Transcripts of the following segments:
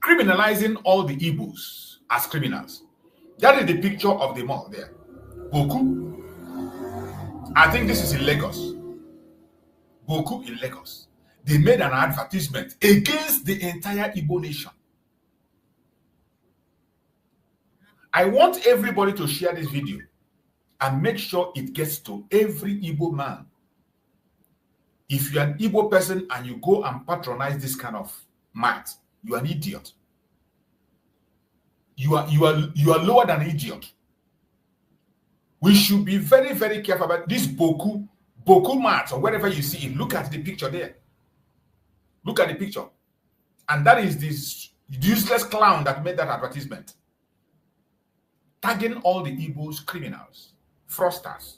criminalizing all the Igbos as criminals. That is the picture of the mall there. Boku. I think this is in Lagos. Boku in Lagos. They made an advertisement against the entire Igbo nation. I want everybody to share this video and make sure it gets to every Igbo man. If you're an Igbo person and you go and patronize this kind of might, you are an idiot. You are lower than an idiot. We should be very, very careful about this Boku mart or wherever you see it. Look at the picture there. Look at the picture. And that is this useless clown that made that advertisement. Tagging all the Igbos criminals, fraudsters.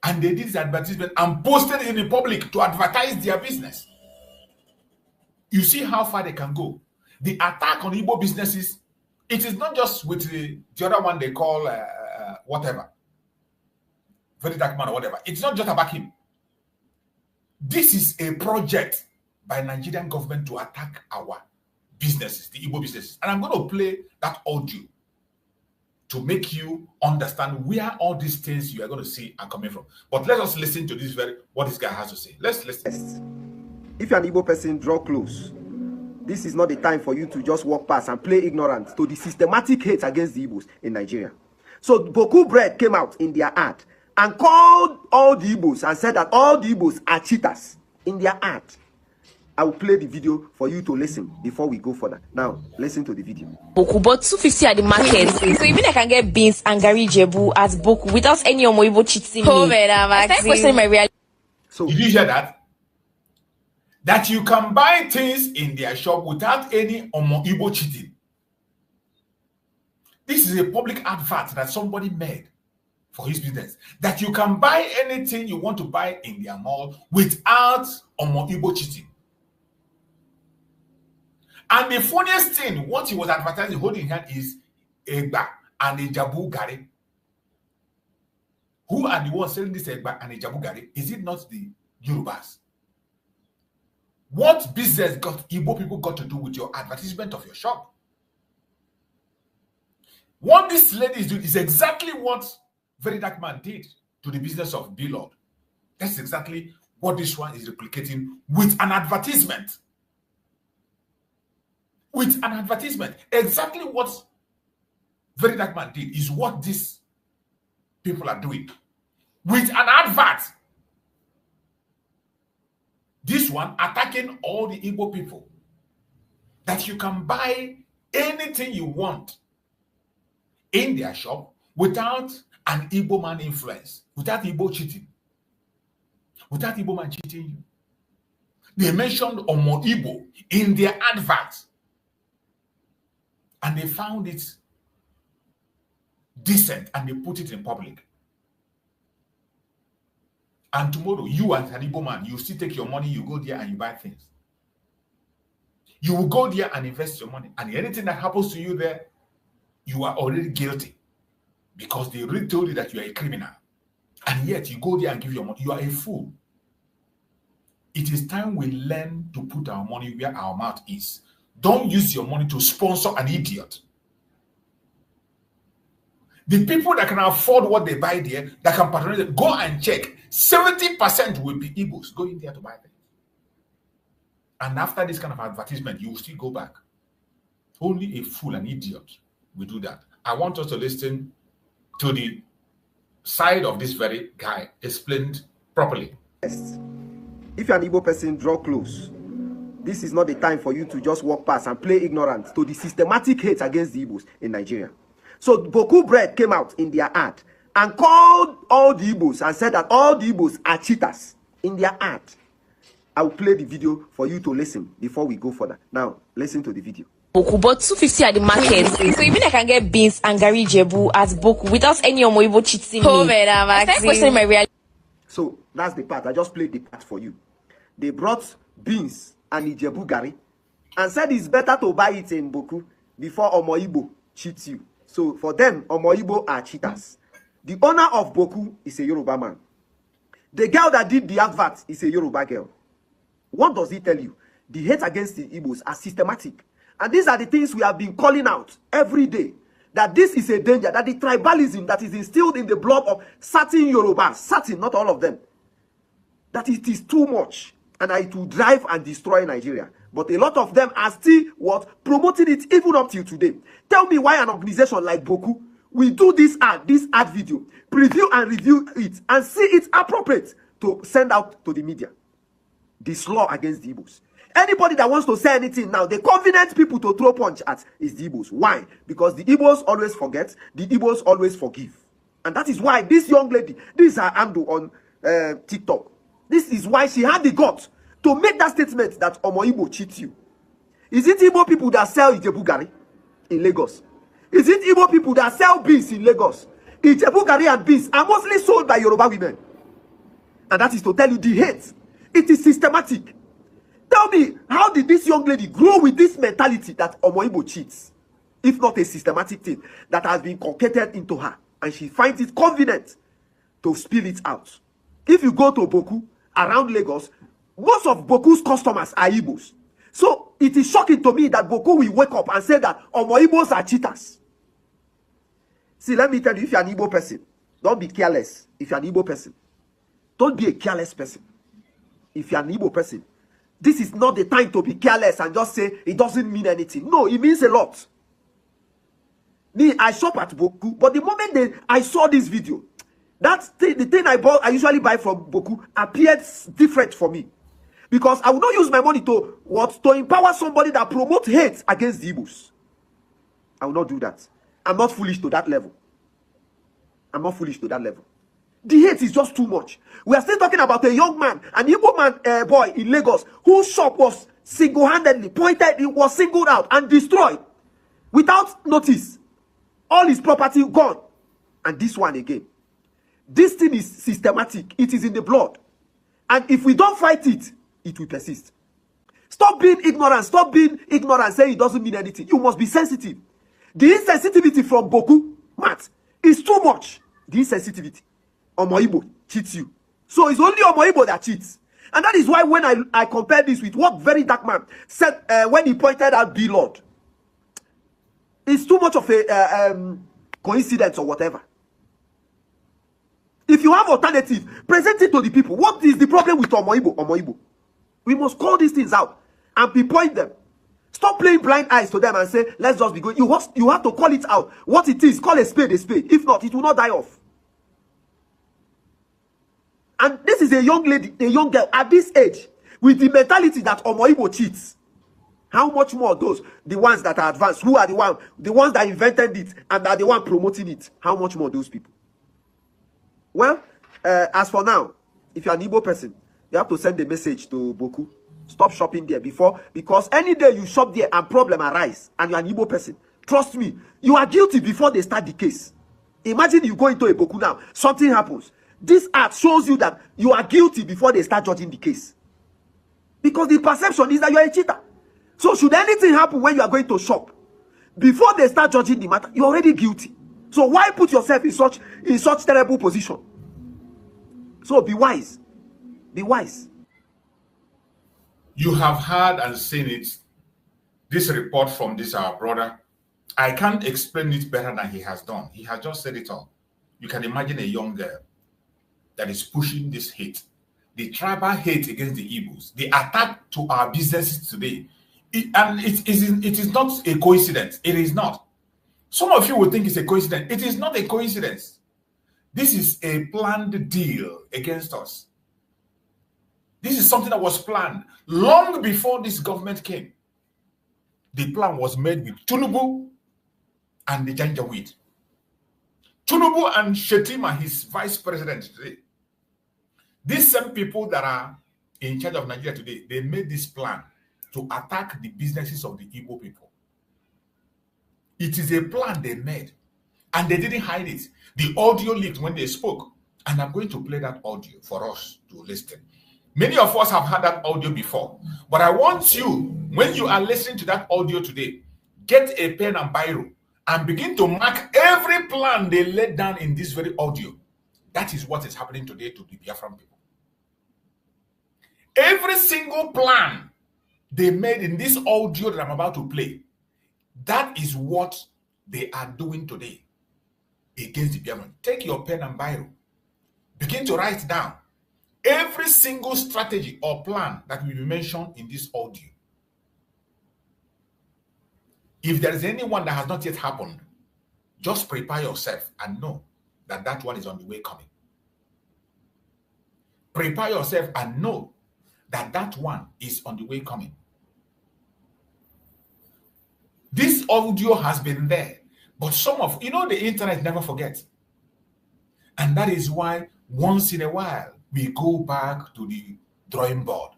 And they did this advertisement and posted it in the public to advertise their business. You see how far they can go. The attack on Igbo businesses, it is not just with the other one they call whatever. Very dark man or whatever. It's not just about him. This is a project by Nigerian government to attack our businesses, the Igbo businesses. And I'm going to play that audio to make you understand where all these things you are going to see are coming from. But let us listen to what this guy has to say. Let's listen. If you're an Igbo person, draw close. This is not the time for you to just walk past and play ignorant to the systematic hate against the Igbos in Nigeria. So Boku Bread came out in their ad and called all the Igbos and said that all the Igbos are cheaters in their ad. I will play the video for you to listen before we go further. Now, listen to the video. Boku, but 250 at the market. So even I can get beans and Gary Jebu as Boku without any Omoibo cheating me. I start questioning my reality. So, did you hear that? That you can buy things in their shop without any Omoibo cheating. This is a public advert that somebody made for his business. That you can buy anything you want to buy in their mall without Omoibo cheating. And the funniest thing, what he was advertising, holding in hand, is Egba and Ijabu Gari. Who are the ones selling this Egba and Ijabu Gari? Is it not the Yorubas? What business got Igbo people got to do with your advertisement of your shop? What this lady is doing is exactly what Very Dark Man did to the business of B-Lord. That's exactly what this one is replicating with an advertisement. With an advertisement. Exactly what Very Dark Man did is what these people are doing. With an advert. This one attacking all the Igbo people. That you can buy anything you want in their shop without an Igbo man influence. Without Igbo cheating. Without Igbo man cheating you. They mentioned Omo Igbo in their advert. And they found it decent and they put it in public. And tomorrow, you as an Igbo man, you still take your money, you go there and you buy things. You will go there and invest your money. And anything that happens to you there, you are already guilty. Because they already told you that you are a criminal. And yet, you go there and give your money. You are a fool. It is time we learn to put our money where our mouth is. Don't use your money to sponsor an idiot. The people that can afford what they buy there, that can patronize it, go and check. 70% will be Igbos going there to buy things. And after this kind of advertisement, you will still go back. Only a fool, an idiot, will do that. I want us to listen to the side of this very guy explained properly. Yes. If you're an Igbo person, draw close. This is not the time for you to just walk past and play ignorant to the systematic hate against the Igbos in Nigeria. So Boku Bread came out in their ad and called all the Igbos and said that all the Igbos are cheaters in their ad. I will play the video for you to listen before we go further. Now, listen to the video. Boku, but 250 at the market. So even I can get beans and Gary Jebu as Boku without any Omoibo cheating me. I start questioning my reality. So that's the part. I just played the part for you. They brought beans and Ijebu Gari and said it's better to buy it in Boku before Omoibo cheats you. So for them, Omoibo are cheaters. The owner of Boku is a Yoruba man. The girl that did the advert is a Yoruba girl. What does it tell you? The hate against the Igbos are systematic. And these are the things we have been calling out every day. That this is a danger, that the tribalism that is instilled in the blood of certain Yorubas, certain, not all of them, that it is too much and it will drive and destroy Nigeria. But a lot of them are still promoting it even up till today. Tell me why an organization like Boku will do this ad video, preview and review it, and see it appropriate to send out to the media. This law against the Igbos. Anybody that wants to say anything now, the convenient people to throw punch at is the Igbos. Why? Because the Igbos always forget, the Igbos always forgive. And that is why this young lady, this is her handle on TikTok. This is why she had the guts to make that statement that Omo Igbo cheats you. Is it Igbo people that sell Ijebu Gari in Lagos? Is it Igbo people that sell beans in Lagos? Ijebu Gari and beans are mostly sold by Yoruba women. And that is to tell you the hate. It is systematic. Tell me, how did this young lady grow with this mentality that Omo Igbo cheats? If not a systematic thing that has been concocted into her. And she finds it convenient to spill it out. If you go to Boku, around Lagos, most of Boku's customers are Igbos. So it is shocking to me that Boku will wake up and say that Omo Igbos are cheaters. See, let me tell you, if you're an Igbo person, don't be careless. If you're an Igbo person, don't be a careless person. If you're an Igbo person, this is not the time to be careless and just say it doesn't mean anything. No, it means a lot. Me, I shop at Boku, but the moment I saw this video, the thing I usually buy from Boku appeared different for me. Because I will not use my money to empower somebody that promotes hate against the Igbos. I will not do that. I'm not foolish to that level. I'm not foolish to that level. The hate is just too much. We are still talking about a young man, an Igbo man, boy in Lagos, whose shop was single-handedly was singled out and destroyed without notice. All his property gone. And this one again. This thing is systematic. It is in the blood. And if we don't fight it, it will persist. Stop being ignorant. Stop being ignorant, saying it doesn't mean anything. You must be sensitive. The insensitivity from Boku, Matt, is too much. The insensitivity. Omo Igbo cheats you. So it's only Omo Igbo that cheats. And that is why when I compare this with what very dark man said when he pointed out B-Lord, it's too much of a coincidence or whatever. If you have alternative, present it to the people. What is the problem with Omo Igbo? Omo Igbo. We must call these things out and pinpoint them. Stop playing blind eyes to them and say, let's just be going. You have to call it out. What it is, call a spade a spade. If not, it will not die off. And this is a young lady, a young girl at this age, with the mentality that Omo Igbo cheats. How much more those, the ones that are advanced, who are the ones that invented it and are the one promoting it? How much more those people? Well, as for now, if you're an Igbo person, you have to send a message to Boku. Stop shopping there because any day you shop there and problem arise and you're an Igbo person, trust me, you are guilty before they start the case. Imagine you go into a Boku now, something happens. This act shows you that you are guilty before they start judging the case. Because the perception is that you are a cheater. So should anything happen when you are going to shop, before they start judging the matter, you're already guilty. So why put yourself in such terrible position? So be wise. Be wise. You have heard and seen it. This report from this our brother. I can't explain it better than he has done. He has just said it all. You can imagine a young girl that is pushing this hate, the tribal hate against the Igbos, the attack to our businesses today. It is not a coincidence. It is not. Some of you will think it's a coincidence. It is not a coincidence. This is a planned deal against us. This is something that was planned long before this government came. The plan was made with Tinubu and the Janjaweed. Tinubu and Shetima, his vice president today. These same people that are in charge of Nigeria today, they made this plan to attack the businesses of the Igbo people. It is a plan they made, and they didn't hide it. The audio leaked when they spoke, and I'm going to play that audio for us to listen. Many of us have heard that audio before, but I want you, when you are listening to that audio today, get a pen and biro and begin to mark every plan they laid down in this very audio. That is what is happening today to the Biafran people. Every single plan they made in this audio that I'm about to play, That is what they are doing today against the government. Take your pen and biro. Begin to write down every single strategy or plan that will be mentioned in this audio. If there is anyone that has not yet happened, just prepare yourself and know that that one is on the way coming. Prepare yourself and know that that one is on the way coming. This audio has been there, but some of, the internet never forgets. And that is why once in a while, we go back to the drawing board.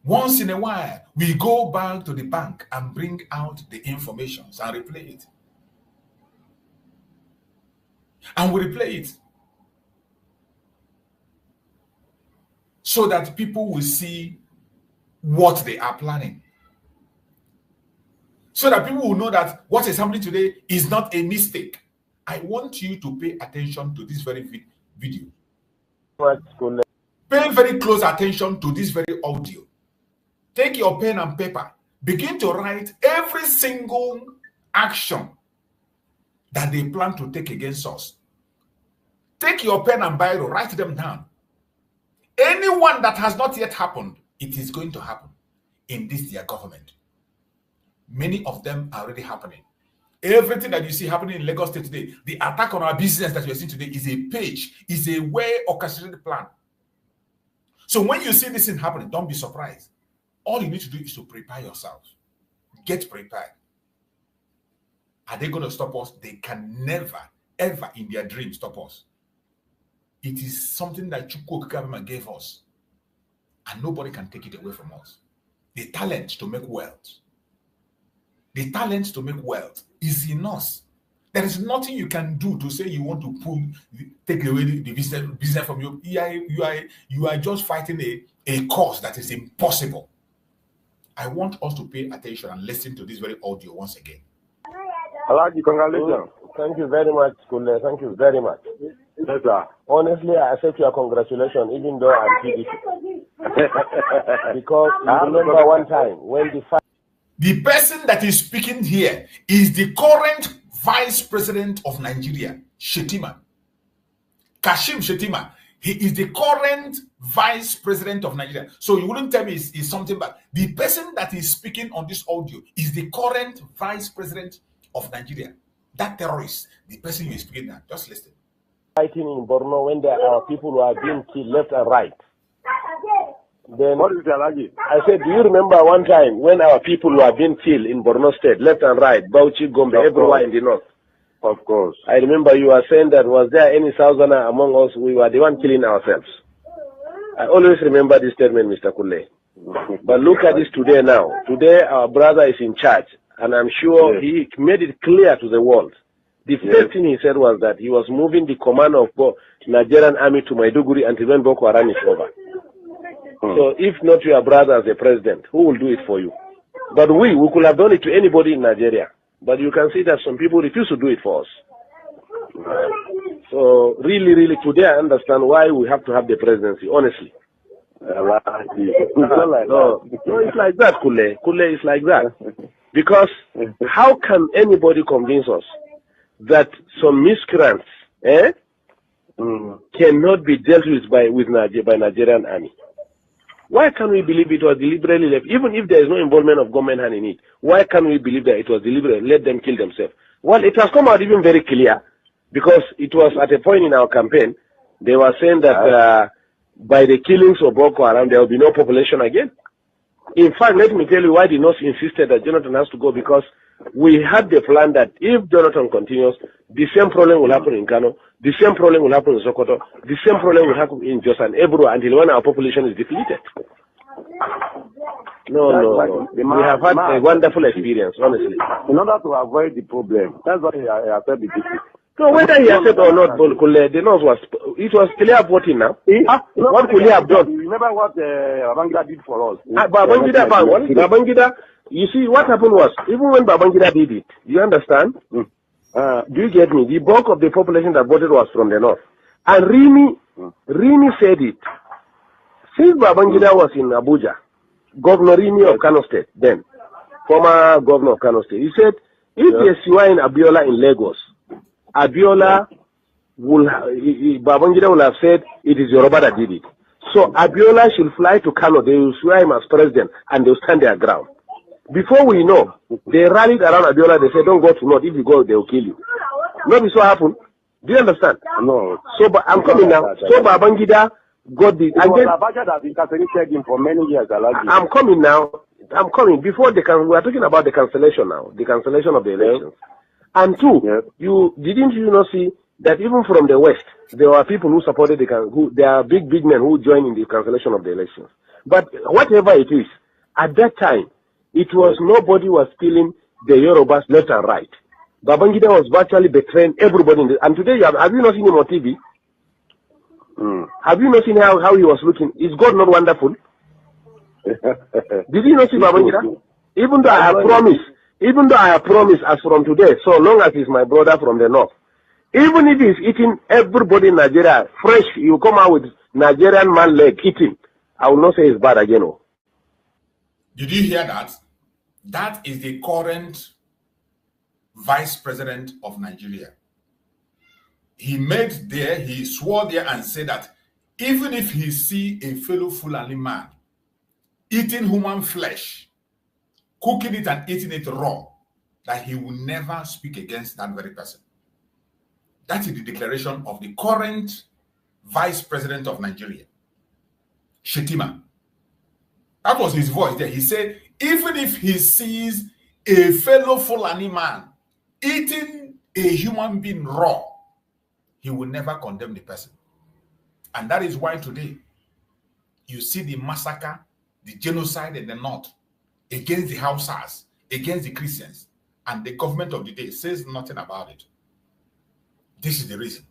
Once in a while, we go back to the bank and bring out the information and replay it. And we replay it so that people will see what they are planning. So that people will know that what is happening today is not a mistake. I want you to pay attention to this very video. Pay very close attention to this very audio. Take your pen and paper. Begin to write every single action that they plan to take against us. Take your pen and biro, write them down. Anyone that has not yet happened, it is going to happen in this their government. Many of them are already happening. Everything that you see happening in Lagos State today, the attack on our business that you're seeing today is a page, is a well-orchestrated plan. So when you see this thing happening, don't be surprised. All you need to do is to prepare yourself. Get prepared. Are they going to stop us? They can never, ever in their dreams stop us. It is something that Chukwu government gave us, and nobody can take it away from us. The talent to make wealth. The talent to make wealth is in us. There is nothing you can do to say you want to take away the business from you. You are just fighting a cause that is impossible. I want us to pay attention and listen to this very audio once again. Alhaji, congratulations. Thank you very much, Kule. Thank you very much. Yes, sir. Honestly, I accept your congratulations, even though I'm PDP. Because I remember one time when the person that is speaking here is the current Vice President of Nigeria, Shettima. Kashim Shettima. He is the current Vice President of Nigeria. So you wouldn't tell me it's something bad. The person that is speaking on this audio is the current Vice President of Nigeria. That terrorist, the person you are speaking now. Just listen. Fighting in Borno when there are people who are being killed left and right. Then what is the I said, do you remember one time when our people were being killed in Borno State, left and right, Bauchi, Gombe, everywhere in the north? Of course. I remember you were saying that was there any Southerner among us, we were the one killing ourselves. I always remember this statement, Mr. Kule. But look at this today now. Today our brother is in charge, and I'm sure he made it clear to the world. The first thing he said was that he was moving the command of Nigerian army to Maiduguri until when Boko Haram is over. So if not your brother as a president, who will do it for you? But we could have done it to anybody in Nigeria. But you can see that some people refuse to do it for us. So really, really, today I understand why we have to have the presidency, honestly. No, it's like that, Kule. Kule is like that. Because how can anybody convince us that some miscreants cannot be dealt with by Nigerian army? Why can't we believe it was deliberately left? Even if there is no involvement of government hand in it, why can't we believe that it was deliberate? Let them kill themselves. Well, it has come out even very clear, because it was at a point in our campaign, they were saying that by the killings of Boko Haram, there will be no population again. In fact, let me tell you why the North insisted that Jonathan has to go, because we had the plan that if Jonathan continues, the same problem will happen in Kano, the same problem will happen in Sokoto, the same problem will happen in Jos and Ebro until when our population is depleted. No. We have had a wonderful experience, honestly. In order to avoid the problem, that's why I said the district. No, whether he accepted or not, the nose it was clear voting now. What could he have done? Remember what Babangida did for us? Babangida, you see, what happened was, even when Babangida did it, you understand? Do you get me? The bulk of the population that voted was from the north. And Rimi said it. Since Babangida was in Abuja, Governor Rimi of Kano State, then, former governor of Kano State, he said, if there's in Abiola in Lagos, Abiola Babangida will have said it is Yoruba that did it. So Abiola should fly to Kano, they will swear him as president, and they'll stand their ground. Before we know, they rallied around Abiola, they said, don't go to North, if you go, they'll kill you. Notice what happened. Do you understand? No. So, but I'm coming now. So Babangida got the... And then Abuja has incarcerated him for many years. I'm coming now. I'm coming. Before we are talking about the cancellation now, the cancellation of the elections. And two, didn't you not see that even from the West, there were people who supported there are big men who joined in the cancellation of the elections. But whatever it is, at that time, it was nobody was killing the Yorubas left and right. Babangida was virtually betraying everybody. And today, have you not seen him on TV? Have you not seen how he was looking? Is God not wonderful? Did you not see Babangida? Even though I have promised as from today, so long as he's my brother from the north, even if he's eating everybody in Nigeria fresh, you come out with Nigerian man leg eating, I will not say it's bad again. No. Did you hear that? That is the current vice president of Nigeria. He swore there and said that even if he see a fellow Fulani man eating human flesh, cooking it and eating it raw, that he will never speak against that very person. That is the declaration of the current vice president of Nigeria, Shetima. That was his voice there. He said, even if he sees a fellow Fulani man eating a human being raw, he will never condemn the person. And that is why today you see the massacre, the genocide in the north against the Hausas, against the Christians, and the government of the day says nothing about it. This is the reason.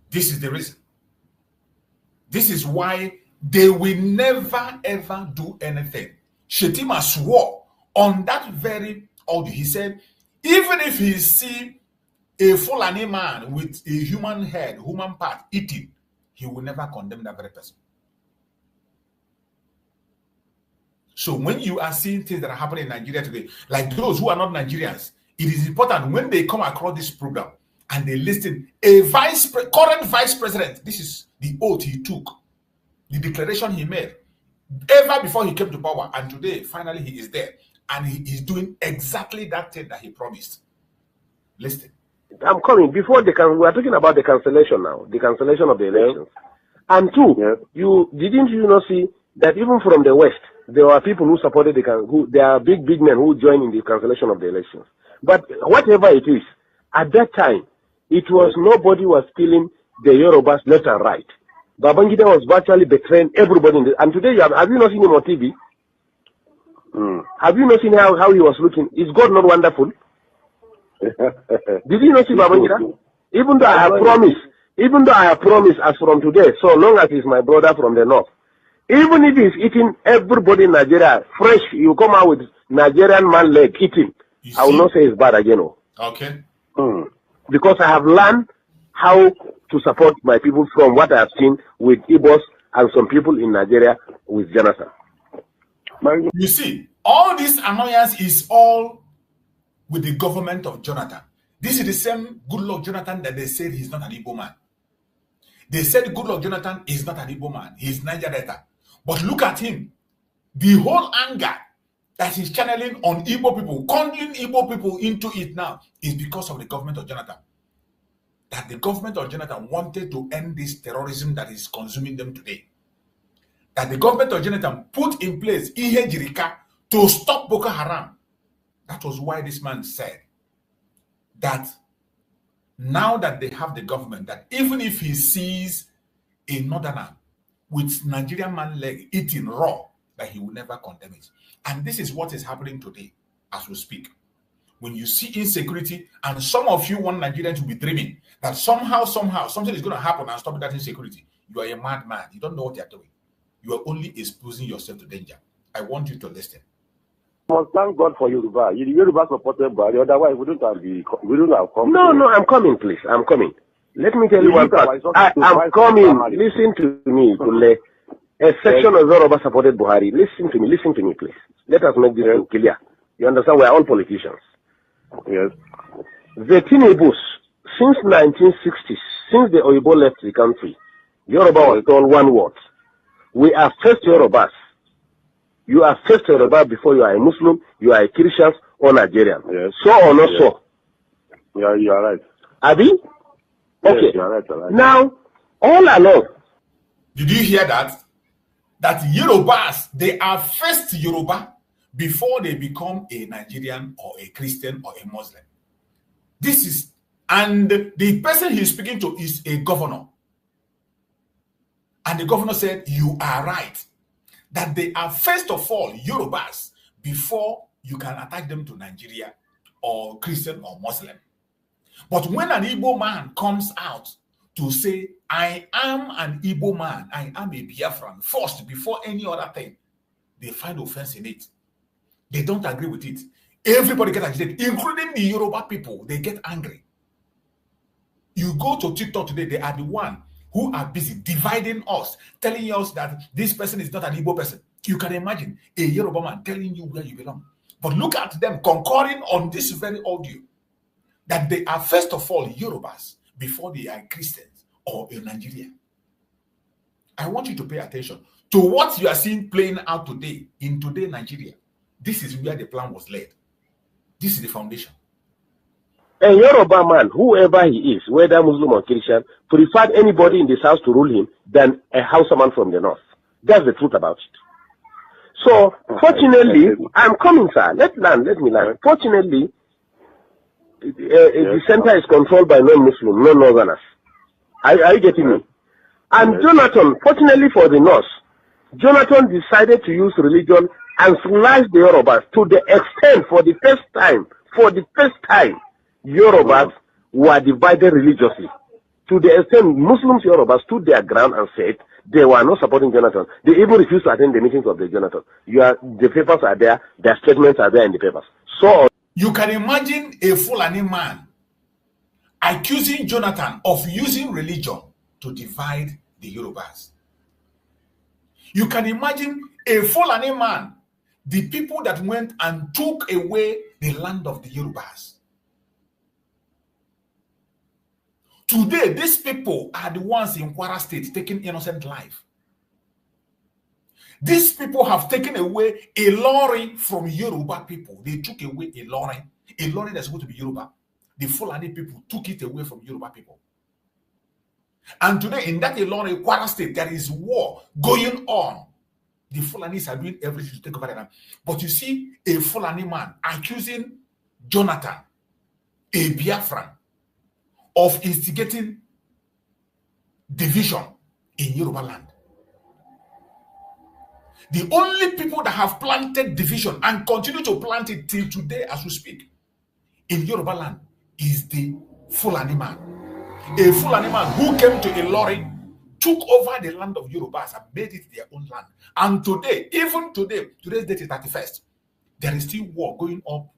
This is the reason. This is why they will never ever do anything. Shetima swore on that very audio. He said, even if he see a Fulani man with a human head, human part eating, he will never condemn that very person. So when you are seeing things that are happening in Nigeria today, like those who are not Nigerians, it is important when they come across this program and they listen, current vice president, this is the oath he took, the declaration he made, ever before he came to power, and today, finally, he is there, and he is doing exactly that thing that he promised. Listen. I'm coming. Before we are talking about the cancellation now, the cancellation of the elections. And two, didn't you not see that even from the West, there were people who supported there are big men who joined in the cancellation of the elections. But whatever it is, at that time, it was nobody was killing the Yorubas left and right. Babangida was virtually betraying everybody. And today, have you not seen him on TV? Have you not seen how he was looking? Is God not wonderful? Did you not see Babangida? Even though I have promised as from today, so long as he's my brother from the north, even if he's eating everybody in Nigeria fresh, you come out with Nigerian man leg eating, I will not say it's bad again. No. Okay. Because I have learned how to support my people from what I have seen with Igbos and some people in Nigeria with Jonathan. You see, all this annoyance is all with the government of Jonathan. This is the same Goodluck Jonathan that they said he's not an Igbo man. They said Goodluck Jonathan is not an Igbo man. He's Niger Delta. But look at him. The whole anger that he's channeling on Igbo people, conjuring Igbo people into it now, is because of the government of Jonathan. That the government of Jonathan wanted to end this terrorism that is consuming them today. That the government of Jonathan put in place Ihe Jirika to stop Boko Haram. That was why this man said that now that they have the government, that even if he sees a northerner with Nigerian man leg eating raw, that he will never condemn it. And this is what is happening today as we speak. When you see insecurity, and some of you want Nigerians to be dreaming that somehow, something is going to happen and stop that insecurity, you are a madman. You don't know what you're doing. You are only exposing yourself to danger. I want you to listen. We must thank God for Yoruba. Yoruba supported Buhari. Otherwise, we wouldn't have come. No, I'm coming, please. I'm coming. Let me tell you one part. I'm coming. Listen to me, Kule. A section of Yoruba supported Buhari. Listen to me, please. Let us make this clear. You understand? We are all politicians. Yes. The Tinebus, since 1960s, since the Oyibo left the country, Yoruba was told one word. We are first Yorubas. You are first Yoruba before you are a Muslim, you are a Christian or Nigerian. Yes. So or not so? Yeah, you are right. Abi? Okay. Yes, you are right. Now, all along. Did you hear that? That Yorubas, they are first Yoruba before they become a Nigerian or a Christian or a Muslim. This is, and the person he's speaking to is a governor. And the governor said, you are right. That they are first of all Yorubas before you can attach them to Nigeria or Christian or Muslim. But when an Igbo man comes out to say, I am an Igbo man, I am a Biafran, first before any other thing, they find offense in it. They don't agree with it. Everybody gets agitated, including the Yoruba people. They get angry. You go to TikTok today, they are the one who are busy dividing us, telling us that this person is not an Igbo person. You can imagine a Yoruba man telling you where you belong. But look at them concurring on this very audio, that they are first of all Yorubas before they are Christians or in Nigeria. I want you to pay attention to what you are seeing playing out today in today Nigeria. This is where the plan was laid. This is the foundation. A Yoruba man, whoever he is, whether Muslim or Christian, preferred anybody in the south to rule him than a Hausa man from the north. That's the truth about it. So, fortunately, I'm coming, sir. Let me land. Fortunately, the center is controlled by non-Muslim, non-Northerners. Are you getting me? And Jonathan, fortunately for the North, Jonathan decided to use religion and slash the Yorubas to the extent, for the first time, Yorubas were divided religiously. To the extent Muslims, Yorubas stood their ground and said they were not supporting Jonathan. They even refused to attend the meetings of the Jonathan. The papers are there, their statements are there in the papers. So you can imagine a Fulani man accusing Jonathan of using religion to divide the Yorubas. You can imagine a Fulani man, the people that went and took away the land of the Yorubas. Today, these people are the ones in Kwara State taking innocent life. These people have taken away a lorry from Yoruba people. They took away a lorry that's supposed to be Yoruba. The Fulani people took it away from Yoruba people. And today, in that lorry, Kwara State, there is war going on. The Fulanis are doing everything to take over the land. But you see a Fulani man accusing Jonathan, a Biafran, of instigating division in Yoruba land. The only people that have planted division and continue to plant it till today as we speak in Yoruba land is the Fulani man. A Fulani man who came to Ilori, took over the land of Yorubas and made it their own land. And today, even today, today's date is 31st, there is still war going on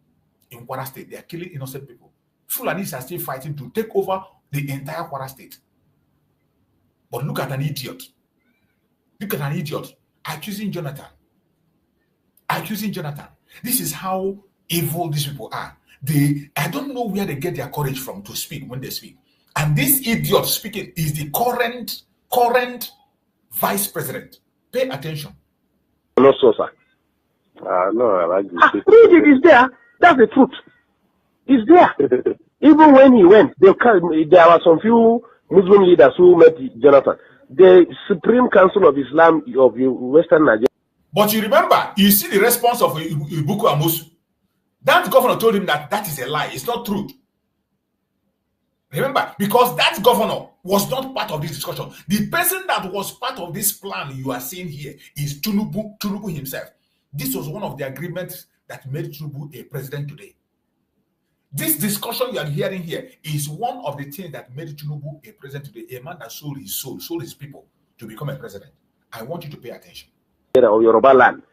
in Kwara State. They are killing innocent people. Fulanis are still fighting to take over the entire Kwara State. But look at an idiot. Look at an idiot accusing Jonathan. Accusing Jonathan. This is how evil these people are. I don't know where they get their courage from to speak when they speak. And this idiot speaking is the current vice president. Pay attention. No, so, sir. No, I like this. It is there. That's the truth. It's there. Even when he went, there were some few Muslim leaders who met Jonathan. The Supreme Council of Islam of Western Nigeria. But you remember, you see the response of Ibuku Amusu. That governor told him that is a lie. It's not true. Remember, because that governor was not part of this discussion. The person that was part of this plan you are seeing here is Tinubu himself. This was one of the agreements that made Tinubu a president today. This discussion you are hearing here is one of the things that made Tinubu a president today, a man that sold his soul, sold his people to become a president. I want you to pay attention. Of Yoruba land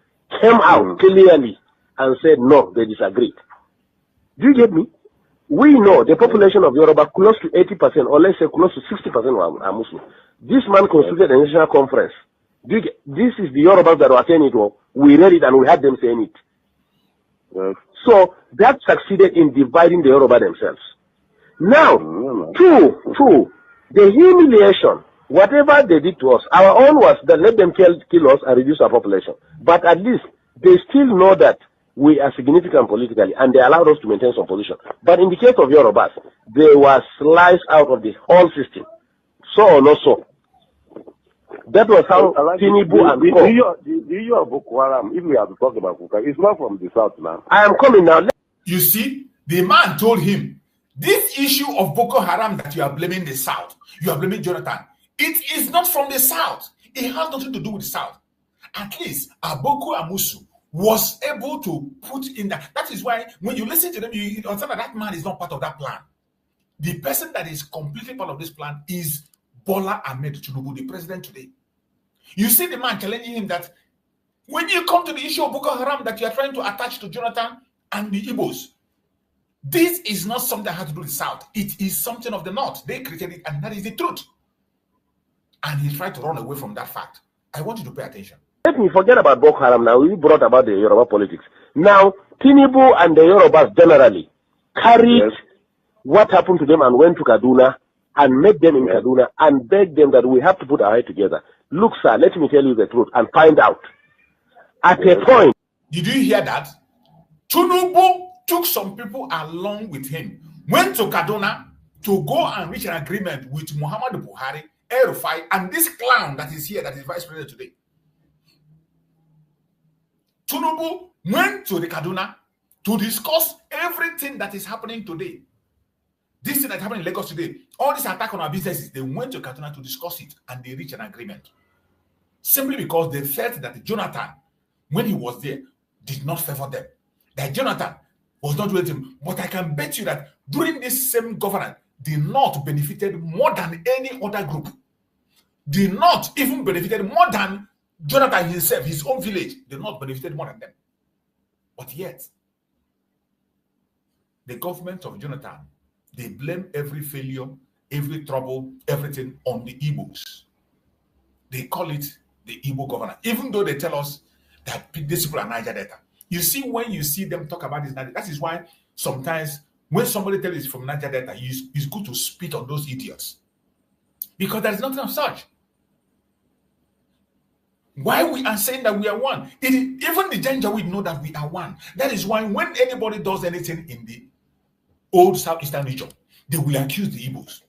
came out clearly and said no, they disagreed. Do you get me? We know the population of Yoruba, close to 80%, or let's say close to 60% are Muslim. This man constituted a national conference This is the Yorubas that were saying it. We read it and we had them saying it. So that succeeded in dividing the Yoruba themselves. Now, two, the humiliation, whatever they did to us, our own was that let them kill us and reduce our population. But at least they still know that we are significant politically and they allowed us to maintain some position. But in the case of Yorubas, they were sliced out of the whole system. So or not so. That was how Tinubu and the issue of Boko Haram, if we have to talk about Boko Haram, it's not from the south now. I am coming now. You see, the man told him, this issue of Boko Haram that you are blaming the south, you are blaming Jonathan, it is not from the south. It has nothing to do with the south. At least Aboku Amusu was able to put in that. That is why when you listen to them, you understand that that man is not part of that plan. The person that is completely part of this plan is Bola Ahmed Tinubu, the president today. You see the man challenging him that when you come to the issue of Boko Haram that you are trying to attach to Jonathan and the Igbos, this is not something that has to do with the South. It is something of the North. They created it, and that is the truth. And he tried to run away from that fact. I want you to pay attention. Let me forget about Boko Haram now. We brought about the Yoruba politics. Now, Tinubu and the Yorubas generally carried what happened to them and went to Kaduna and met them in Kaduna and begged them that we have to put our head together. Look, sir, let me tell you the truth and find out. At a point. Did you hear that? Tinubu took some people along with him, went to Kaduna to go and reach an agreement with Muhammadu Buhari, El-Rufai, and this clown that is here, that is vice president today. Tinubu went to the Kaduna to discuss everything that is happening today. This thing that happened in Lagos today, all this attack on our businesses, they went to Kaduna to discuss it and they reached an agreement. Simply because they felt that Jonathan, when he was there, did not favor them. That Jonathan was not with him. But I can bet you that during this same governance, the North benefited more than any other group. The North even benefited more than Jonathan himself, his own village. The North benefited more than them. But yet, the government of Jonathan, they blame every failure, every trouble, everything on the Igbos. They call it the Igbo governance, even though they tell us that these people are Niger Delta. You see, when you see them talk about this, that is why sometimes when somebody tells you from Niger Delta, it's good to spit on those idiots. Because there is nothing of such. Why we are saying that we are one? Even the Janjaweed know that we are one. That is why when anybody does anything in the old Southeastern region, they will accuse the Igbos.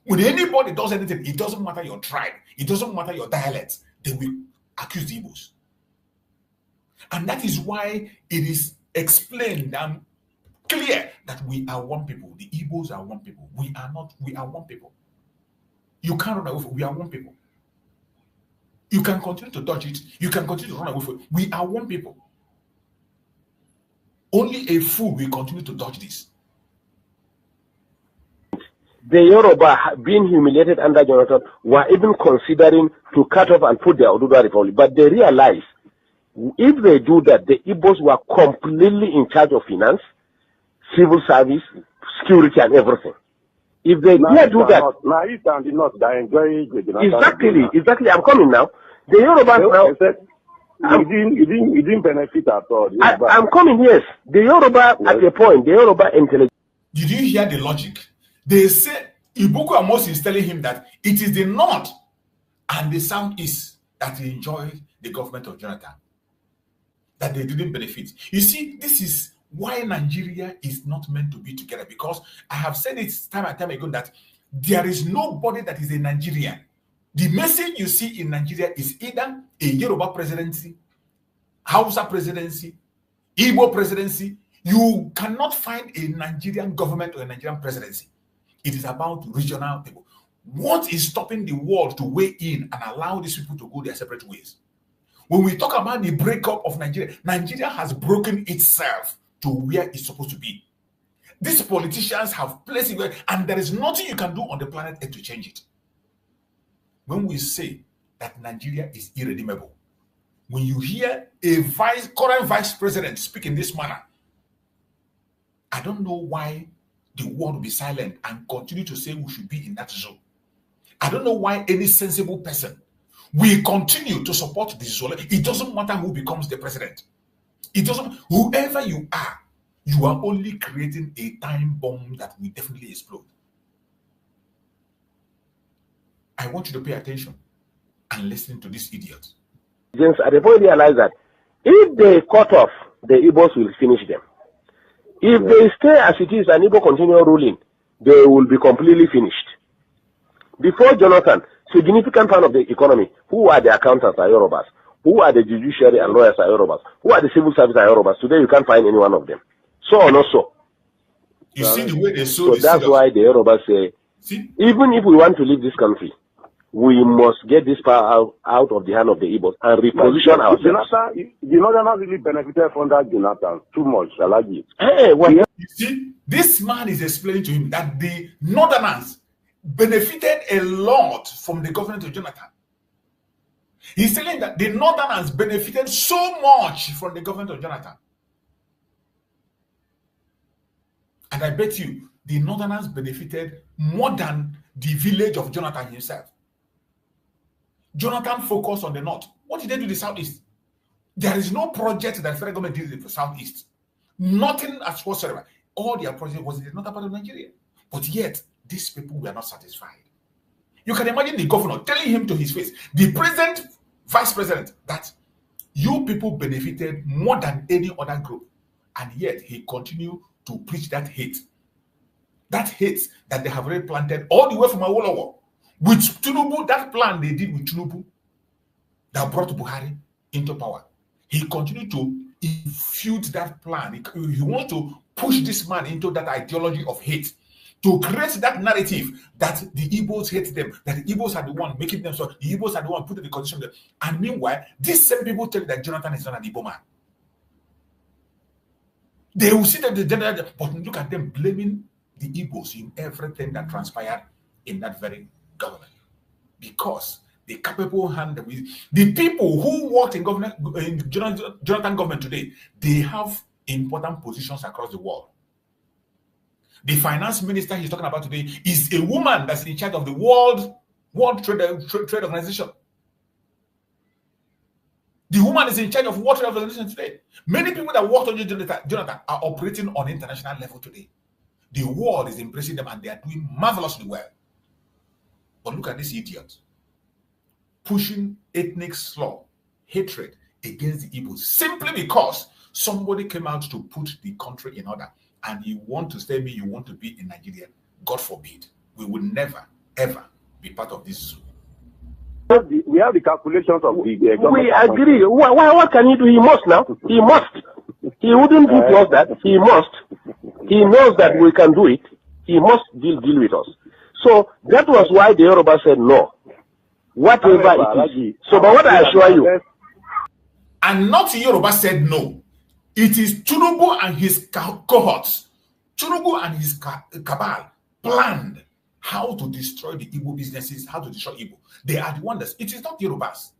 When anybody does anything, it doesn't matter your tribe, it doesn't matter your dialect, they will accuse the Igbos. And that is why it is explained and clear that we are one people. The Igbos are one people. We are not, we are one people. You can't run away from it. We are one people. You can continue to dodge it. You can continue to run away from it. We are one people. Only a fool will continue to dodge this. The Yoruba, being humiliated under Jonathan, were even considering to cut off and put their Oduduwa Republic. But they realized if they do that, the Igbos were completely in charge of finance, civil service, security, and everything. If they dare do that, now East and the North, they enjoy exactly. I'm coming now. The Yorubas now. You didn't benefit at all. I'm coming. Yes, the Yoruba at a point. The Yoruba intelligence. Did you hear the logic? They say Ibuku Amos is telling him that it is the North and the Southeast that enjoy the government of Jonathan, that they didn't benefit. You see, this is why Nigeria is not meant to be together, because I have said it time and time ago that there is nobody that is a Nigerian. The message you see in Nigeria is either a Yoruba presidency, Hausa presidency, Igbo presidency. You cannot find a Nigerian government or a Nigerian presidency. It is about regional people. What is stopping the world to weigh in and allow these people to go their separate ways? When we talk about the breakup of Nigeria, Nigeria has broken itself to where it's supposed to be. These politicians have placed it, and there is nothing you can do on the planet Earth to change it. When we say that Nigeria is irredeemable, when you hear a current vice president speak in this manner, I don't know why the world will be silent and continue to say we should be in that zone. I don't know why any sensible person We continue to support the Zola. It doesn't matter who becomes the president. It doesn't, whoever you are only creating a time bomb that will definitely explode. I want you to pay attention and listen to this idiot. At the point, realize that if they cut off, the Igbos will finish them. If they stay as it is and Igbo continue ruling, they will be completely finished. Before Jonathan, significant part of the economy, who are the accountants are Yorubas, who are the judiciary and lawyers are Yorubas, who are the civil service are Yorubas. Today you can't find any one of them. So or not so. You see the way they sold. So that's why the Yorubas say, even if we want to leave this country, we must get this power out of the hand of the Igbos and reposition ourselves. The Northerners really benefited from that, Jonathan. Too much, Alagi. Hey, well, you see, this man is explaining to him that the Northerners benefited a lot from the government of Jonathan. He's saying that the Northerners benefited so much from the government of Jonathan. And I bet you, the Northerners benefited more than the village of Jonathan himself. Jonathan focused on the north. What did they do in the southeast? There is no project that the federal government did in the southeast. Nothing as whatsoever. All their project was in the northern part of Nigeria. But yet, these people were not satisfied. You can imagine the governor telling him to his face, the president, vice president, that you people benefited more than any other group. And yet, he continued to preach that hate. That hate that they have already planted all the way from Awolowo. With Tinubu, that plan they did with Tinubu that brought Buhari into power. He continued to infuse that plan. He wants to push this man into that ideology of hate, to create that narrative that the Igbos hate them, that the Igbos are the one making them so, the Igbos are the one putting the condition there. And meanwhile, these same people tell you that Jonathan is not an Igbo man. They will see that the general, but look at them blaming the Igbos in everything that transpired in that very government, because the capable hand, the people who worked in government, in Jonathan government today, they have important positions across the world. The finance minister he's talking about today is a woman that's in charge of the World Trade Organization. The woman is in charge of World Trade Organization today. Many people that worked under Jonathan are operating on international level today. The world is embracing them and they are doing marvelously well. But look at this idiot pushing ethnic slur, hatred against the Igbos simply because somebody came out to put the country in order. And you want to tell me you want to be in Nigeria? God forbid. We will never, ever be part of this zoo. We have the calculations of the government. We agree. What can he do? He must now. He must. He wouldn't do to us that. He must. He knows that we can do it. He must deal with us. So that was why the Yoruba said no. Whatever it is. So, but what I assure you. And not Yoruba said no. It is Tinubu and his cohorts. Tinubu and his cabal planned how to destroy the Igbo businesses, how to destroy Igbo. They are the ones. It is not Yorubas.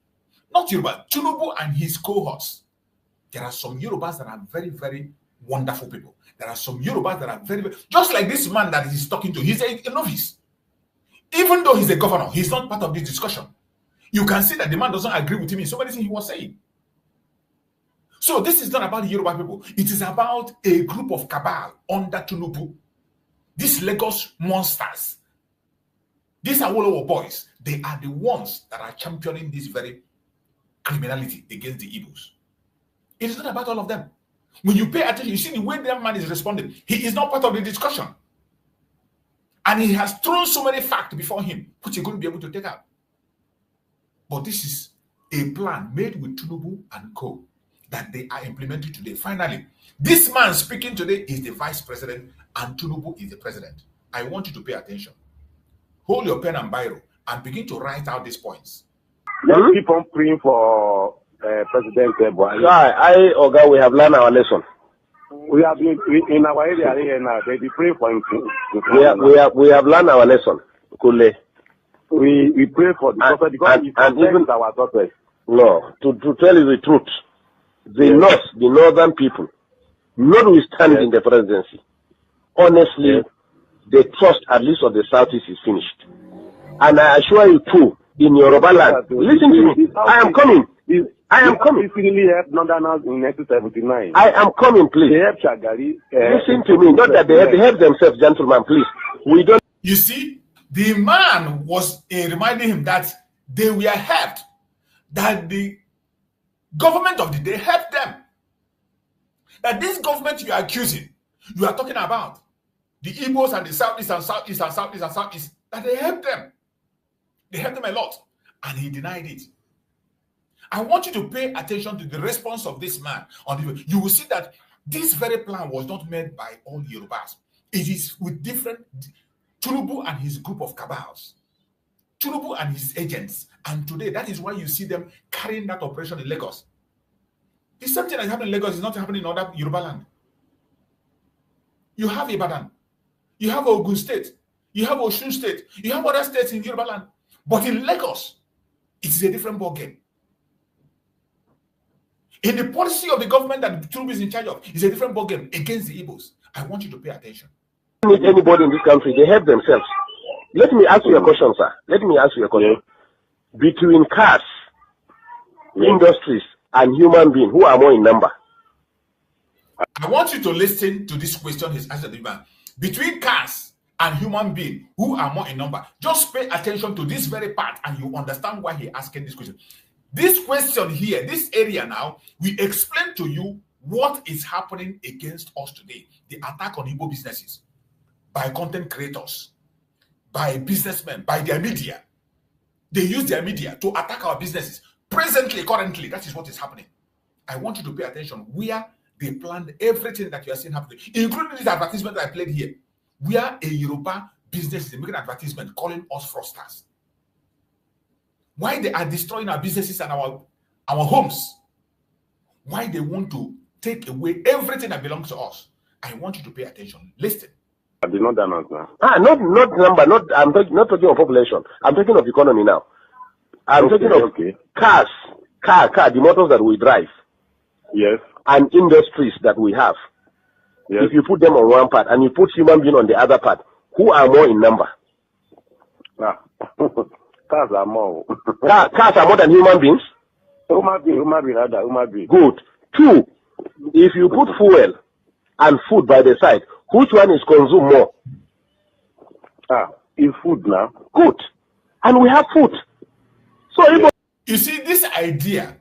Not Yoruba. Tinubu and his cohorts. There are some Yorubas that are very, very wonderful people. There are some Yorubas that are very, very, just like this man that he's talking to. He's a novice. Even though he's a governor, he's not part of this discussion. You can see that the man doesn't agree with him in so many things he was saying. So this is not about the Yoruba people. It is about a group of cabal under Tinubu. These Lagos monsters. These are Awolowo boys. They are the ones that are championing this very criminality against the Igbos. It is not about all of them. When you pay attention, you see the way that man is responding. He is not part of the discussion. And he has thrown so many facts before him, which he couldn't be able to take out. But this is a plan made with Tinubu and co. that they are implementing today. Finally, this man speaking today is the vice president and Tinubu is the president. I want you to pay attention. Hold your pen and biro and begin to write out these points. Let's keep on praying for President Buhari. Oga, we have learned our lesson. We have been in our area here now. They be praying for him. We have learned our lesson. Kule. We pray for the prophet because and even our daughters. No, to tell you the truth, the North, the northern people, notwithstanding the presidency, honestly, the trust at least of the Southeast is finished. And I assure you too, in Yoruba land. Listen to me. I am coming. I am coming. Really helped Northerners in 1979. I am coming, please. They helped Shagari. Listen to me. Not that they help themselves, gentlemen, please. We don't. You see, the man was reminding him that they were helped, that the government of the day helped them. That this government you are accusing, you are talking about, the Igbos and the Southeast and Southeast and Southeast and Southeast, that they helped them. They helped them a lot. And he denied it. I want you to pay attention to the response of this man. You will see that this very plan was not made by all Yorubas. It is with different, Tinubu and his group of cabals, Tinubu and his agents. And today, that is why you see them carrying that operation in Lagos. The same thing that happened in Lagos is not happening in other Yoruba land. You have Ibadan, you have Ogun State, you have Osun State, you have other states in Yoruba land. But in Lagos, it is a different ballgame. In the policy of the government that Tinubu is in charge of, it's a different ballgame against the Igbos. I want you to pay attention. Need anybody in this country, they help themselves. Let me ask you a question, sir. Let me ask you a question. Between cars, industries, and human beings, who are more in number? I want you to listen to this question he's asked the man. Between cars and human beings, who are more in number? Just pay attention to this very part and you understand why he's asking this question. This question here, this area now, we explain to you what is happening against us today. The attack on Igbo businesses by content creators, by businessmen, by their media. They use their media to attack our businesses. Presently, currently, that is what is happening. I want you to pay attention where they planned everything that you are seeing happening, including this advertisement that I played here, where a Yoruba business is making an advertisement calling us fraudsters. Why they are destroying our businesses and our homes. Why they want to take away everything that belongs to us. I want you to pay attention. Listen. I did not announce now. Not number. I'm not talking of population. I'm talking of economy now. I'm talking of cars, the motors that we drive. Yes. And industries that we have. Yes. If you put them on one part and you put human being on the other part, who are more in number? Cars are more. Cars are more than human beings? Human being. Good. Two, if you put fuel and food by the side, which one is consumed more? Is food now. Good. And we have food. So yes. You see, this idea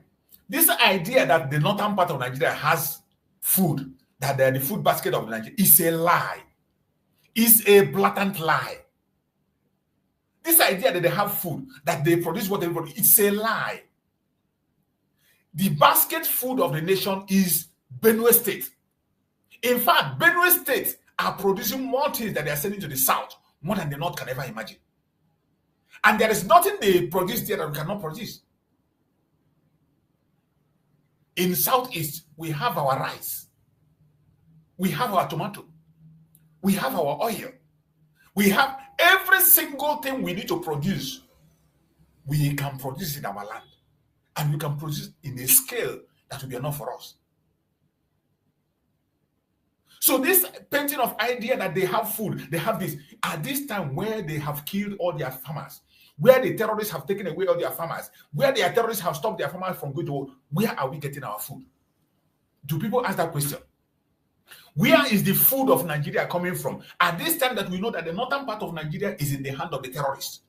that the northern part of Nigeria has food, that they're the food basket of Nigeria, is a lie. It's a blatant lie. This idea that they have food, that they produce what they produce, it's a lie. The basket food of the nation is Benue State. In fact, Benue State are producing more things that they are sending to the south, more than the north can ever imagine. And there is nothing they produce there that we cannot produce. In Southeast, we have our rice. We have our tomato. We have our oil. We have every single thing we need to produce. We can produce in our land. And we can produce in a scale that will be enough for us. So this painting of idea that they have food, they have this, at this time where they have killed all their farmers, where the terrorists have taken away all their farmers, where their terrorists have stopped their farmers from going to work, where are we getting our food? Do people ask that question? Where is the food of Nigeria coming from? At this time that we know that the northern part of Nigeria is in the hand of the terrorists.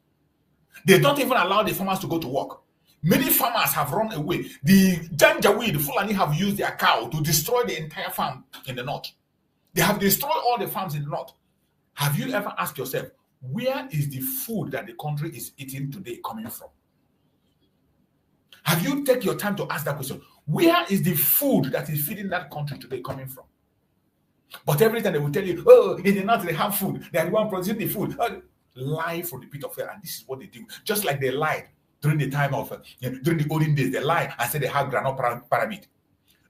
They don't even allow the farmers to go to work. Many farmers have run away. The Janjaweed, the Fulani have used their cow to destroy the entire farm in the north. They have destroyed all the farms in the north. Have you ever asked yourself, where is the food that the country is eating today coming from? Have you taken your time to ask that question? Where is the food that is feeding that country today coming from? But every time they will tell you, oh, in the north they have food. They are the one producing the food. Lie from the pit of hell, and this is what they do. Just like they lied during the time of, during the olden days, they lied and said they have granite pyramid.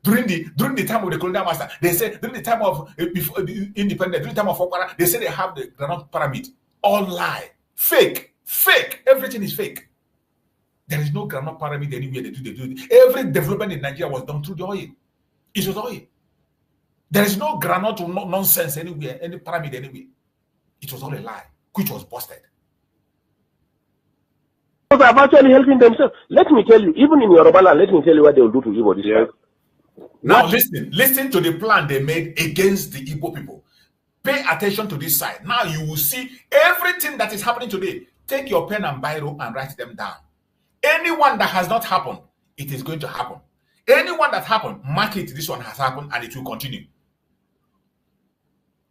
During the time of the colonial master, they said, during the time of before the independence, during the time of Okara, they said they have the granite pyramid. All lie. Fake. Everything is fake. There is no granite pyramid anywhere. They do it. Every development in Nigeria was done through the oil. It was oil. There is no granite or nonsense anywhere, any pyramid anywhere. It was all a lie, which was busted. Because I'm actually helping themselves. Let me tell you, even in Yoruba land, let me tell you what they will do to Igbo this time. Now listen to the plan they made against the Igbo people. Pay attention to this side. Now you will see everything that is happening today. Take your pen and biro and write them down. Anyone that has not happened, it is going to happen. Anyone that happened, mark it, this one has happened and it will continue.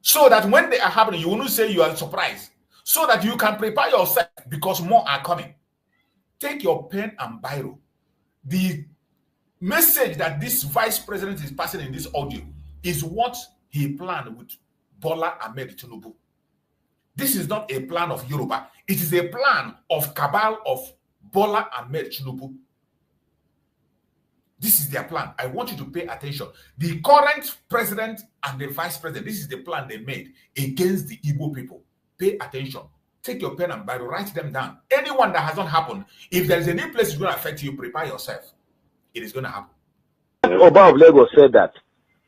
So that when they are happening, you will not say you are surprised. So that you can prepare yourself because more are coming. Take your pen and biro. The message that this vice president is passing in this audio is what he planned with Bola Ahmed Tinubu. This is not a plan of Yoruba. It is a plan of cabal of Bola Ahmed Tinubu. This is their plan. I want you to pay attention. The current president and the vice president, this is the plan they made against the Igbo people. Pay attention. Take your pen and Bible, write them down. Anyone that has not happened, if there is any place it's going to affect you, prepare yourself. It is going to happen. Oba of Lagos said that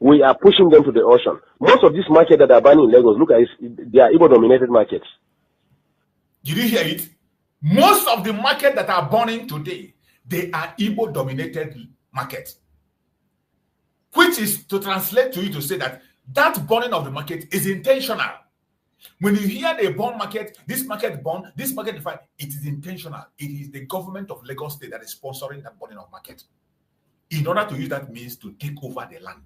we are pushing them to the ocean. Most of this market that are burning in Lagos, look at it, they are Igbo-dominated markets. Did you hear it? Most of the market that are burning today, they are Igbo-dominated markets. Which is to translate to you to say that that burning of the market is intentional. When you hear the burn market, this market burn, this market defined, it is intentional. It is the government of Lagos State that is sponsoring that burning of market. In order to use that means to take over the land.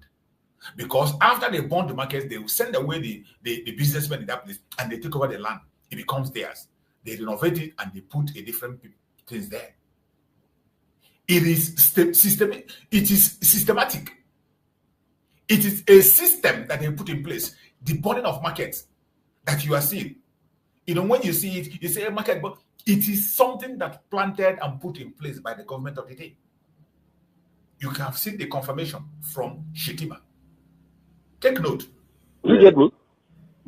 Because after they burn the market, they will send away the businessmen in that place and they take over the land. It becomes theirs. They renovate it and they put a different things there. It is systemic. It is systematic. It is a system that they put in place. The burning of markets that you are seeing. You know, when you see it, you say a market, but it is something that planted and put in place by the government of the day. You can see the confirmation from Shetima. Take note. You get me?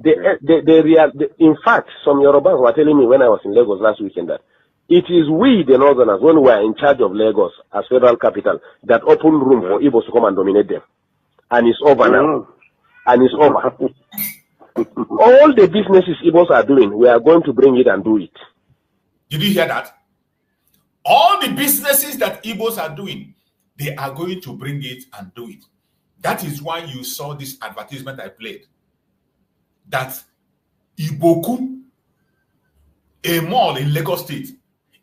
In fact, some Yorubas were telling me when I was in Lagos last weekend that it is we, the Northerners, when we are in charge of Lagos as federal capital, that open room for Igbos to come and dominate them. And it's over now. And it's over. All the businesses Igbos are doing, we are going to bring it and do it. Did you hear that? All the businesses that Igbos are doing, they are going to bring it and do it. That is why you saw this advertisement I played. That Iboku, a mall in Lagos State,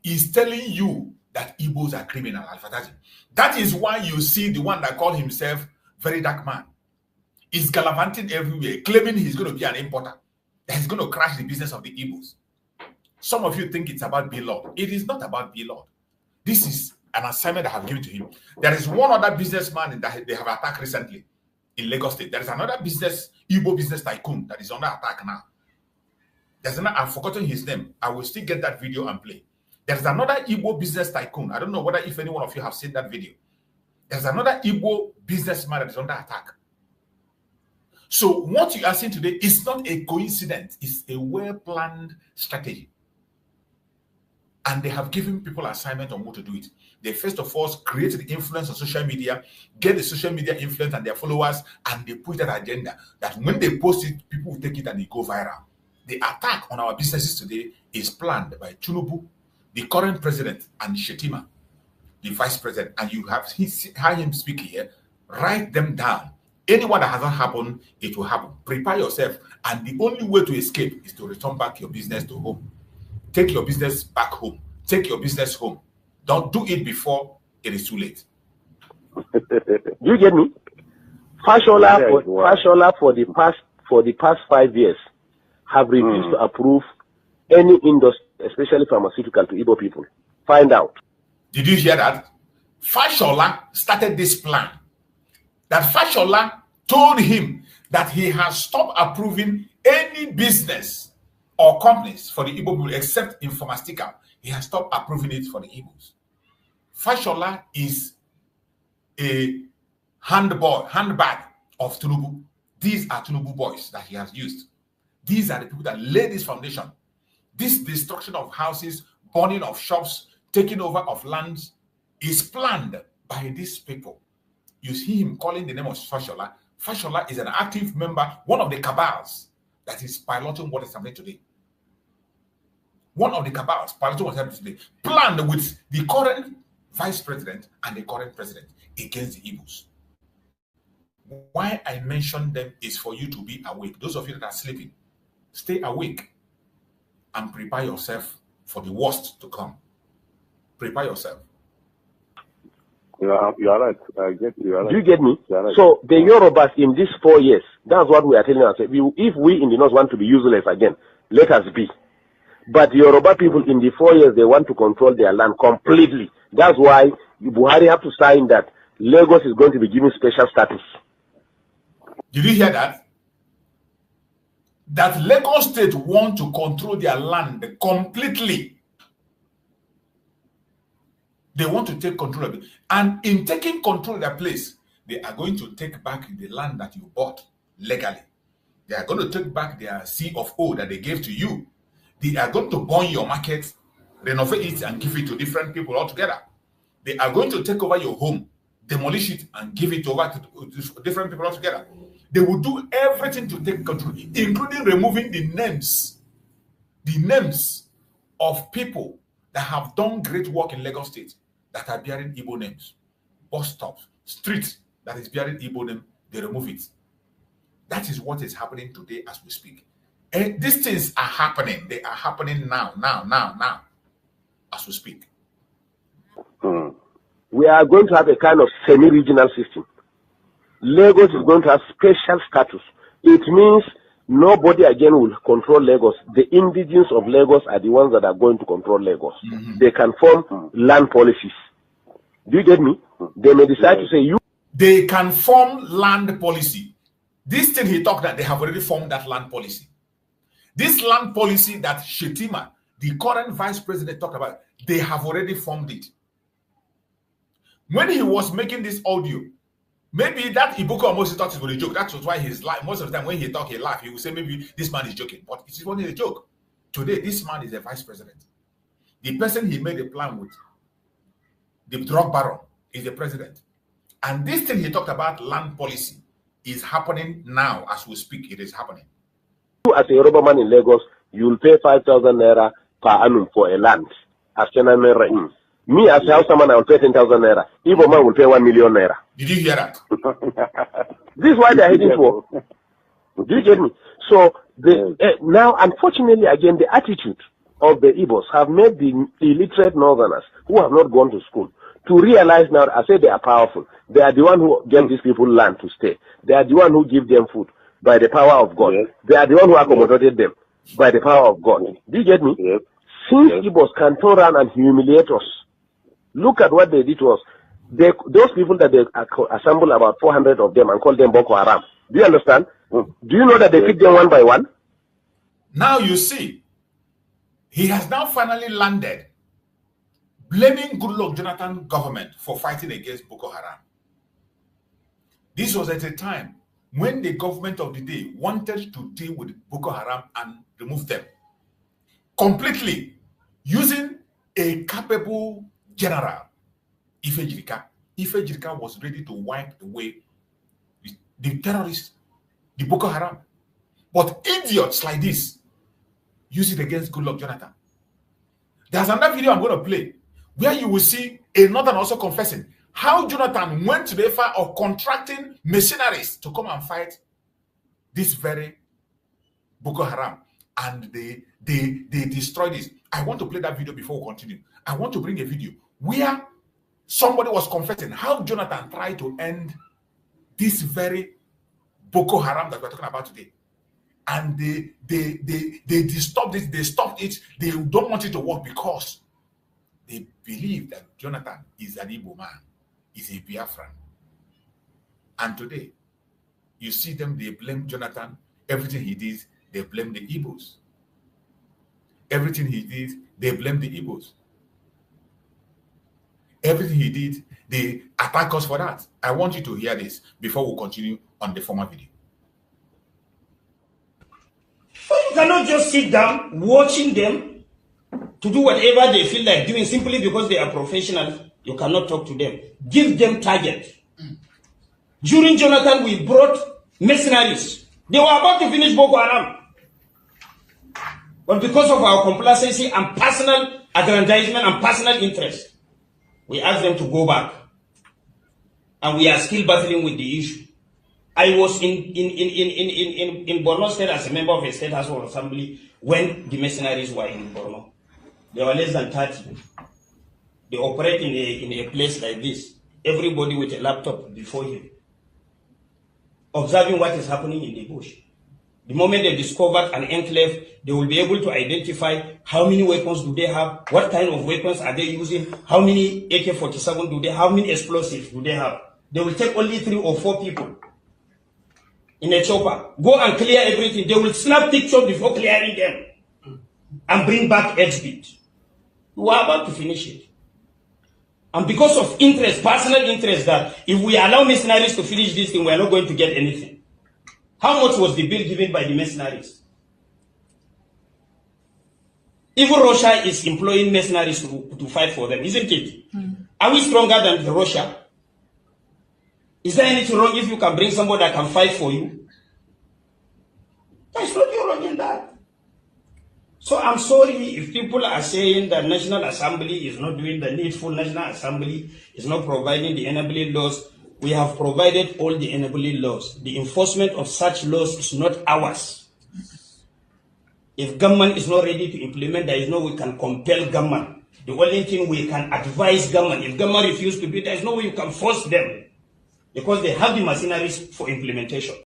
is telling you that Igbos are criminal advertising. That is why you see the one that called himself Very Dark Man is gallivanting everywhere, claiming he's going to be an importer, that he's going to crash the business of the Igbos. Some of you think it's about B-Lord. It is not about B-Lord. This is an assignment I have given to him. There is one other businessman that they have attacked recently in Lagos State. There is another Igbo business tycoon that is under attack now. There's another, I've forgotten his name. I will still get that video and play. There's another Igbo business tycoon. I don't know whether if any one of you have seen that video. There's another Igbo businessman that is under attack. So what you are seeing today is not a coincidence. It's a well-planned strategy. And they have given people assignment on what to do it. They first of all create the influence on social media, get the social media influence and their followers, and they push that agenda that when they post it, people will take it and they go viral. The attack on our businesses today is planned by Tinubu, the current president, and Shetima, the vice president. And you have heard him speak here. Write them down. Anyone that hasn't happened, it will happen. Prepare yourself. And the only way to escape is to return back your business to home. Take your business back home. Take your business home. Don't do it before it is too late. You get me? Fashola for the past 5 years have refused to approve any industry, especially pharmaceutical, to Igbo people. Find out. Did you hear that? Fashola started this plan. That Fashola told him that he has stopped approving any business or companies for the Igbo people except in pharmaceutical. He has stopped approving it for the Igbos. Fashola is a handbag of Tinubu. These are Tinubu boys that he has used. These are the people that laid this foundation. This destruction of houses, burning of shops, taking over of lands is planned by these people. You see him calling the name of Fashola. Fashola is an active member, one of the cabals that is piloting what is happening today. one of the cabals, Palato was happening today, planned with the current vice president and the current president against the Igbos. Why I mention them is for you to be awake. Those of you that are sleeping, stay awake and prepare yourself for the worst to come. Prepare yourself. You are right. I get you. Right. Do you get me? Right. So the Yorubas in these 4 years, that's what we are telling ourselves. If we in the north want to be useless again, let us be. But the Yoruba people in the 4 years, they want to control their land completely. That's why Buhari have to sign that Lagos is going to be given special status. Did you hear that? That Lagos State want to control their land completely. They want to take control of it. And in taking control of their place, they are going to take back the land that you bought legally. They are going to take back their C of O that they gave to you. They are going to burn your market, renovate it, and give it to different people altogether. They are going to take over your home, demolish it, and give it over to different people altogether. They will do everything to take control, including removing the names of people that have done great work in Lagos State that are bearing Igbo names. Bus stops, streets that is bearing Igbo name, they remove it. That is what is happening today as we speak. And these things are happening. They are happening now, as we speak. We are going to have a kind of semi-regional system. Lagos is going to have special status. It means nobody again will control Lagos. The indigenes of Lagos are the ones that are going to control Lagos. They can form land policies. Do you get me? They may decide to say you. They can form land policy. This thing he talked that they have already formed that land policy. This land policy that Shetima, the current vice president, talked about, they have already formed it. When he was making this audio, maybe that Ibuka almost thought it was a joke. That was why he's like, most of the time when he talk, he laugh. He will say maybe this man is joking, but it is only a joke. Today, this man is a vice president. The person he made a plan with, the drug baron, is the president. And this thing he talked about, land policy, is happening now as we speak. It is happening. You as a Yoruba man in Lagos, you will pay 5,000 naira per annum for a land. As naira. Me as a houseman, I will pay 10,000 naira. Igbo man will pay 1 million naira. Did you hear that? This is why they are heading for. Do you get me? So now, unfortunately, again, the attitude of the Igbos have made the illiterate northerners who have not gone to school to realize now, I say they are powerful. They are the one who give these people land to stay. They are the one who give them food by the power of God. Yes. They are the one who accommodated them by the power of God. Do you get me? Yes. Since Igbos can turn around and humiliate us, look at what they did to us. Those people that they assemble about 400 of them and call them Boko Haram. Do you understand? Do you know that they pick them one by one? Now you see, he has now finally landed blaming Goodluck Jonathan government for fighting against Boko Haram. This was at a time when the government of the day wanted to deal with Boko Haram and remove them completely using a capable general, Ife Jirika. Ife Jirika was ready to wipe away the terrorists, the Boko Haram. But idiots like this use it against Goodluck Jonathan. There's another video I'm going to play where you will see a northern also confessing how Jonathan went to the effort of contracting mercenaries to come and fight this very Boko Haram. And they destroyed this. I want to play that video before we continue. I want to bring a video where somebody was confessing how Jonathan tried to end this very Boko Haram that we're talking about today. And they stopped it. They stopped it. They don't want it to work because they believe that Jonathan is an Igbo man, is a Biafran. And today, you see them, they blame Jonathan. Everything he did, they blame the Igbos. Everything he did, they blame the Igbos. Everything he did, they attack us for that. I want you to hear this before we continue on the former video. You cannot just sit down watching them to do whatever they feel like doing simply because they are professionals. You cannot talk to them. Give them target. During Jonathan, we brought mercenaries. They were about to finish Boko Haram. But because of our complacency and personal aggrandizement and personal interest, we ask them to go back. And we are still battling with the issue. I was in Borno State as a member of a state House of Assembly when the mercenaries were in Borno. There were less than 30. They operate in a place like this. Everybody with a laptop before him, observing what is happening in the bush. The moment they discovered an enclave, they will be able to identify how many weapons do they have, what kind of weapons are they using, how many AK-47 do they have, how many explosives do they have. They will take only 3 or 4 people in a chopper, go and clear everything. They will snap pictures before clearing them and bring back exhibit. We are about to finish it. And because of interest, personal interest, that if we allow mercenaries to finish this thing, we are not going to get anything. How much was the bill given by the mercenaries? Even Russia is employing mercenaries to fight for them, isn't it? Are we stronger than Russia? Is there anything wrong if you can bring somebody that can fight for you? There's nothing wrong in that. So I'm sorry if people are saying that National Assembly is not doing the needful, National Assembly is not providing the enabling laws. We have provided all the enabling laws. The enforcement of such laws is not ours. If government is not ready to implement, there is no way we can compel government. The only thing we can advise government. If government refuses to do it, there is no way you can force them, because they have the machineries for implementation.